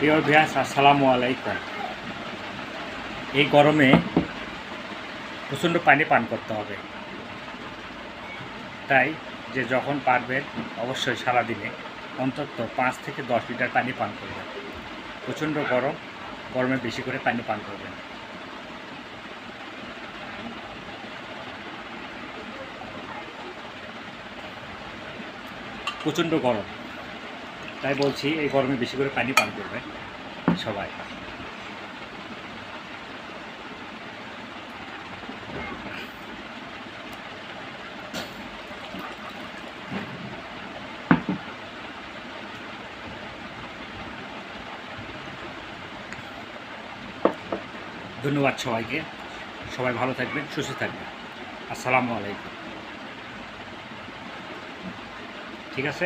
প্রিয় ভিউয়ার্স, আসসালামু আলাইকুম। এই গরমে প্রচণ্ড পানি পান করতে হবে, তাই যে যখন পারবেন অবশ্যই সারাদিনে অন্তত 5 থেকে 10 লিটার পানি পান করবেন। প্রচণ্ড গরমে বেশি করে পানি পান করবেন। প্রচণ্ড গরম, তাই বলছি এই গরমে বেশি করে পানি পান করবেন সবাই। ধন্যবাদ সবাইকে। সবাই ভালো থাকবেন, সুস্থ থাকবেন। আসসালামু আলাইকুম। ঠিক আছে।